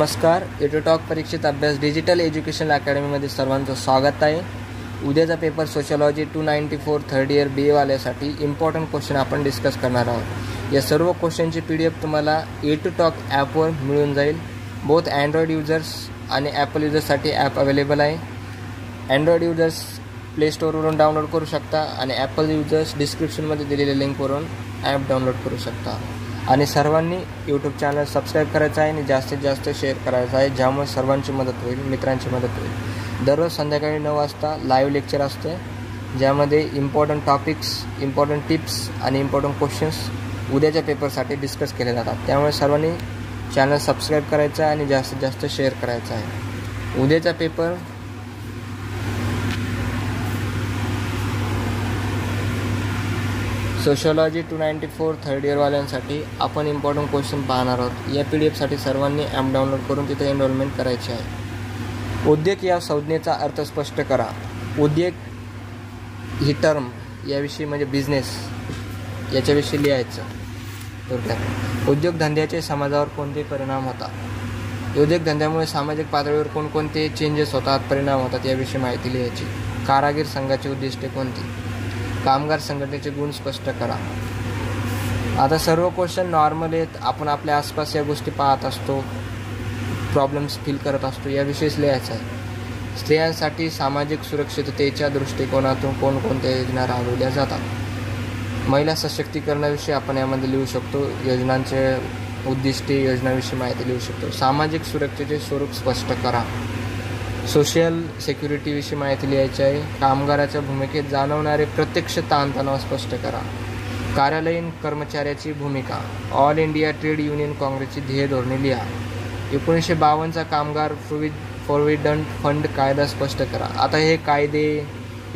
नमस्कार. टॉक परीक्षित अभ्यास digital education अकॅडमीमध्ये सर्वांचं स्वागत आहे. उद्याचा पेपर सोशॉलॉजी 294 थर्ड इयर बी एवाल्यासाठी इम्पॉर्टंट क्वेश्चन आपण डिस्कस करणार आहोत. या सर्व क्वेश्चनची PDF तुम्हाला टॉक ॲपवर मिळून जाईल. बोथ अँड्रॉइड युजर्स आणि ॲपल युजर्ससाठी ॲप अवेलेबल आहे. अँड्रॉइड युजर्स प्ले स्टोअरवरून डाउनलोड करू शकता आणि ॲपल युजर्स डिस्क्रिप्शनमध्ये दिलेल्या लिंकवरून ॲप डाउनलोड करू शकता. आणि सर्वांनी यूट्यूब चॅनल सबस्क्राईब करायचं आहे आणि जास्तीत जास्त शेअर करायचं आहे, ज्यामुळे सर्वांची मदत होईल, मित्रांची मदत होईल. दररोज संध्याकाळी 9 वाजता लाईव्ह लेक्चर असते, ज्यामध्ये इम्पॉर्टंट टॉपिक्स, इम्पॉर्टंट टिप्स आणि इम्पॉर्टंट क्वेश्चन्स उद्याच्या पेपरसाठी डिस्कस केले जातात. त्यामुळे सर्वांनी चॅनल सबस्क्राईब करायचं आहे आणि जास्तीत जास्त शेअर करायचं आहे. उद्याचा पेपर सोशॉलॉजी 294 थर्ड इयरवाल्यांसाठी आपण इम्पॉर्टंट क्वेश्चन पाहणार आहोत. या PDF सर्वांनी ॲप डाउनलोड करून तिथे एनरोलमेंट करायची आहे. उद्योग या संज्ञेचा अर्थ स्पष्ट करा. उद्योग ही टर्म याविषयी म्हणजे बिझनेस याच्याविषयी लिहायचं. थोडक्यात उद्योगधंद्याचे समाजावर कोणते परिणाम होतात, उद्योगधंद्यामुळे सामाजिक पातळीवर कोणकोणते चेंजेस होतात, परिणाम होतात याविषयी माहिती लिहायची. कारागीर संघाची उद्दिष्टे कोणती, कामगार संघटनेचे गुण स्पष्ट करा. आता सर्व क्वेश्चन नॉर्मल आहेत. आपण आपल्या आसपास या गोष्टी पाहत असतो, प्रॉब्लेम्स फील करत असतो, याविषयीच लिहायचं आहे. स्त्रियांसाठी सामाजिक सुरक्षिततेच्या दृष्टिकोनातून कोणकोणत्या योजना राबवल्या जातात. महिला सशक्तीकरणाविषयी आपण यामध्ये लिहू शकतो. योजनांचे उद्दिष्टे, योजनाविषयी माहिती लिहू शकतो. सामाजिक सुरक्षेचे स्वरूप स्पष्ट करा. सोशल सिक्युरिटीविषयी माहिती लिहायची आहे. कामगाराच्या भूमिकेत जाणवणारे प्रत्यक्ष ताणतणाव स्पष्ट करा. कार्यालयीन कर्मचाऱ्याची भूमिका. ऑल इंडिया ट्रेड युनियन काँग्रेसची ध्येय धोरणे लिहा. 1952चा कामगार प्रोव्हिडंट फंड कायदा स्पष्ट करा. आता हे कायदे,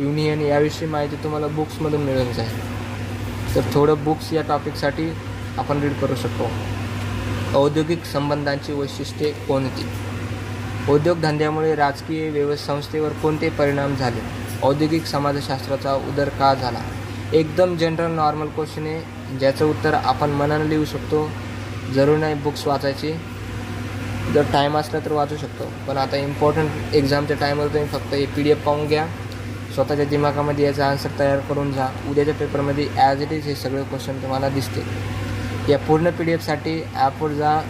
युनियन याविषयी माहिती तुम्हाला बुक्समधून मिळून जाईल. तर थोडं बुक्स या टॉपिकसाठी आपण रीड करू शकतो. औद्योगिक संबंधांची वैशिष्ट्ये कोणती, उद्योगधंद्यामुळे राजकीय संस्थेवर कोणते परिणाम झाले, औद्योगिक समाजशास्त्राचा उदय का झाला. एकदम जनरल नॉर्मल क्वेश्चन आहे, ज्याचं उत्तर आपण मनानं लिहू शकतो. जरूर नाही बुक्स वाचायची, जर टाईम असला तर वाचू शकतो. पण आता इम्पॉर्टंट एक्झामच्या टाईमवर तुम्ही फक्त हे PDF पाहून घ्या, स्वतःच्या दिमागामध्ये याचा आन्सर तयार करून जा. उद्याच्या पेपरमध्ये ॲज इट इज हे सगळे क्वेश्चन तुम्हाला दिसतील. या पूर्ण PDF ॲपवर जा.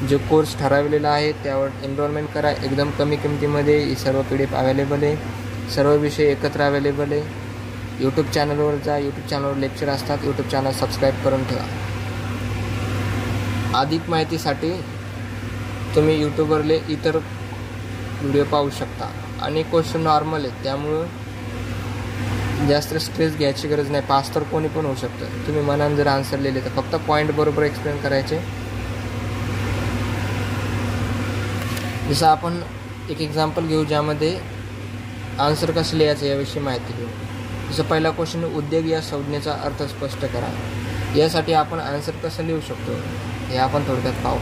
जो कोर्स ठरवलेला आहे त्यावर एनरोलमेंट करा. एकदम कमी किमतीमध्ये ही सर्व PDF अवेलेबल आहे. सर्व विषय एकत्र अवेलेबल आहे. यूट्यूब चॅनलवर जा. यूट्यूब चॅनलवर लेक्चर असतात. यूट्यूब चॅनल सबस्क्राईब करून ठेवा. अधिक माहितीसाठी तुम्ही यूट्यूबवरले इतर व्हिडिओ पाहू शकता. आणि क्वेश्चन नॉर्मल आहेत, त्यामुळं जास्त स्ट्रेस घ्यायची गरज नाही. पास तर कोणी पण होऊ शकतं. तुम्ही मनानं जर आन्सर लिहिले तर फक्त पॉईंट बरोबर एक्सप्लेन करायचे. जसं आपण एक एक्झाम्पल घेऊ, ज्यामध्ये आन्सर कसं लिहायचं याविषयी माहिती घेऊ. जसं पहिला क्वेश्चन, उद्योग या संज्ञेचा अर्थ स्पष्ट करा. यासाठी आपण आन्सर कसं लिहू शकतो हे आपण थोडक्यात पाहू.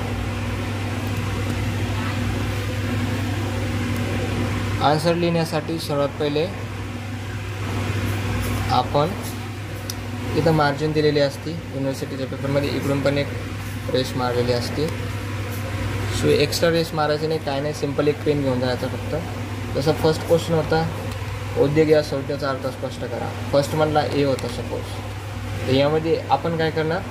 आन्सर लिहिण्यासाठी सर्वात पहिले आपण इथं मार्जिन दिलेली असते. युनिव्हर्सिटीच्या पेपरमध्ये इकडून पण एक रेश मारलेली असते. एक्स्ट्रा रेस मारायचे नाही, काय नाही, सिम्पल एक पेन घेऊन जायचा फक्त. जसं फर्स्ट क्वेश्चन होता, उद्योग या संज्ञेचा अर्थ स्पष्ट करा. फर्स्ट म्हणला A होता सपोज. तर यामध्ये आपण काय करणार,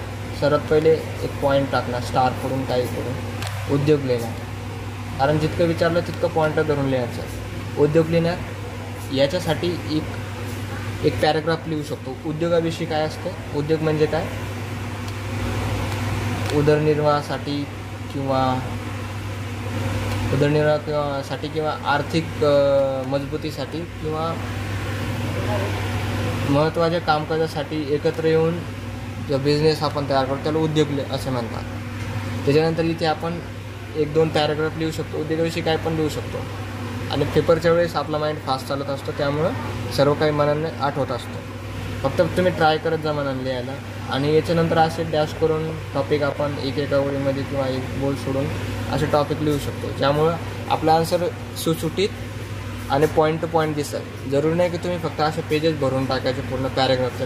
सर्वात पहिले एक पॉईंट टाकणार, स्टार करून काही करून उद्योग लिहिणार. कारण जितकं विचारलं तितकं पॉईंटर धरून लिहायचं. उद्योग लिहिणार. याच्यासाठी एक पॅराग्राफ लिहू शकतो. उद्योगाविषयी काय असतं, उद्योग म्हणजे काय, उदरनिर्वाहासाठी किंवा उदरनिर्वाहासाठी किंवा आर्थिक मजबूतीसाठी किंवा महत्त्वाच्या कामकाजासाठी एकत्र येऊन जो बिझनेस आपण तयार करतो त्याला उद्योग असे म्हणतात. त्याच्यानंतर इथे आपण 1-2 पॅराग्राफ लिहू शकतो. उद्योगाविषयी काय पण लिहू शकतो. आणि पेपरच्या वेळेस आपला माइंड फास्ट चालत असतो, त्यामुळं सर्व काही मनाने आठवत असतो. फक्त तुम्ही ट्राय करत जा मनाने लिहायला. आणि याच्यानंतर असे डॅश करून टॉपिक आपण एका ओळीमध्ये किंवा एक बोल सोडून असे टॉपिक लिहू शकतो, ज्यामुळं आपला आन्सर सुटसुटीत आणि पॉईंट टू पॉईंट दिसेल. जरूर नाही की तुम्ही फक्त असे पेजेस भरून टाकायचे पूर्ण पॅराग्राफ,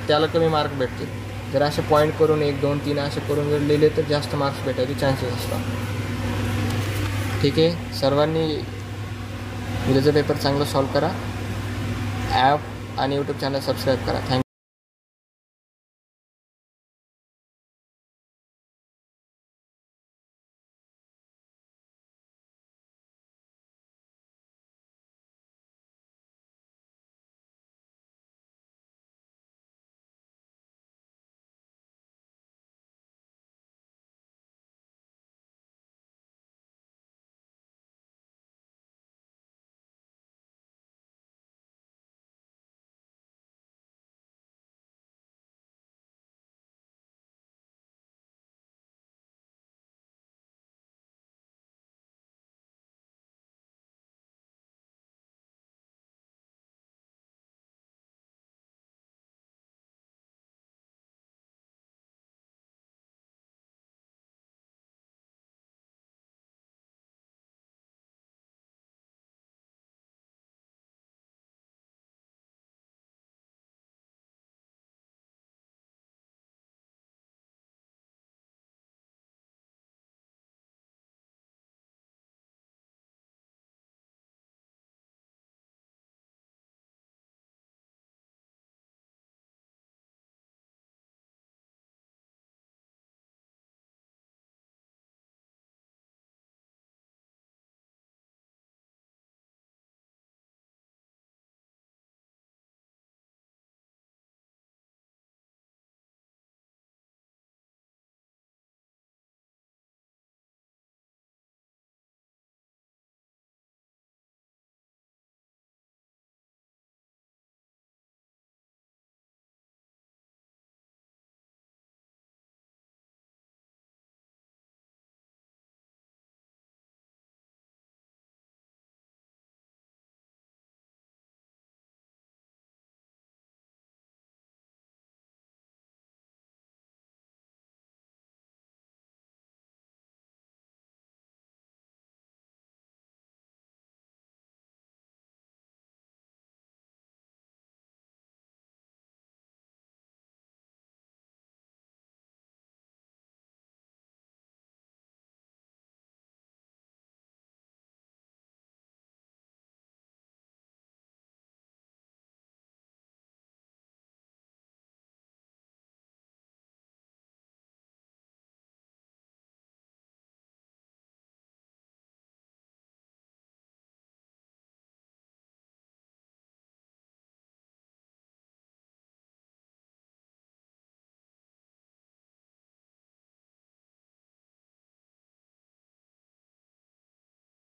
त्याला कमी मार्क भेटतील. जर असे पॉईंट करून 1, 2, 3 असे करून जर लिहिले तर जास्त मार्क्स भेटायचे चान्सेस असतात. ठीक आहे, सर्वांनी उद्याचा पेपर चांगलं सॉल्व करा. ॲप आणि यूट्यूब चॅनल सबस्क्राईब करा. थँक्यू.